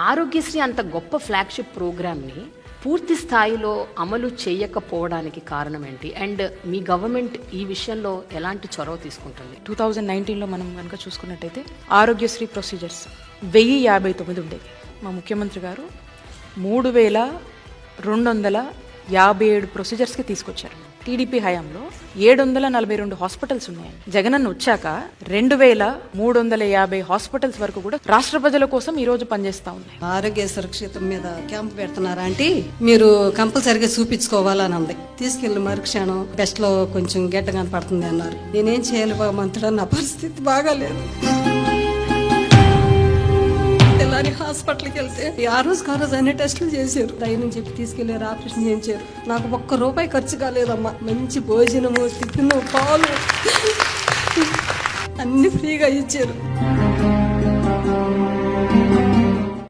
ఆరోగ్యశ్రీ అంత గొప్ప ఫ్లాగ్షిప్ ప్రోగ్రామ్ని పూర్తి స్థాయిలో అమలు చేయకపోవడానికి కారణం ఏంటి? అండ్ మీ గవర్నమెంట్ ఈ విషయంలో ఎలాంటి చొరవ తీసుకుంటుంది? 2019లో మనం కనుక చూసుకున్నట్టయితే ఆరోగ్యశ్రీ ప్రొసీజర్స్ 1059 ఉండేది. మా ముఖ్యమంత్రి గారు 3257 ప్రొసీజర్స్కి తీసుకొచ్చారు. టీడీపీ హయాంలో 742 హాస్పిటల్స్ ఉన్నాయి. జగనన్న వచ్చాక 2350 హాస్పిటల్స్ వరకు కూడా రాష్ట్ర ప్రజల కోసం ఈ రోజు పనిచేస్తా ఉన్నాయి. ఆరోగ్య సురక్షిత మీద క్యాంప్ పెడుతున్నారా అంటే మీరు కంపల్సరిగా చూపించుకోవాలని ఉంది. తీసుకెళ్లి మరుక్షణం బెస్ట్ లో కొంచెం గెట్ట కనపడుతుంది అన్నారు. నేనేం చేయాలి మంత్రుడు, నా పరిస్థితి బాగాలేదు. హాస్పిటల్కి వెళ్తే ఆ రోజు అన్ని టెస్టులు చేశారు. ధైర్యం చెప్పి తీసుకెళ్లారు, ఆపరేషన్ చేయించారు. నాకు ₹1 ఖర్చు కాలేదమ్మా. మంచి భోజనము, టిఫిన్, పాలు అన్ని ఫ్రీగా ఇచ్చారు.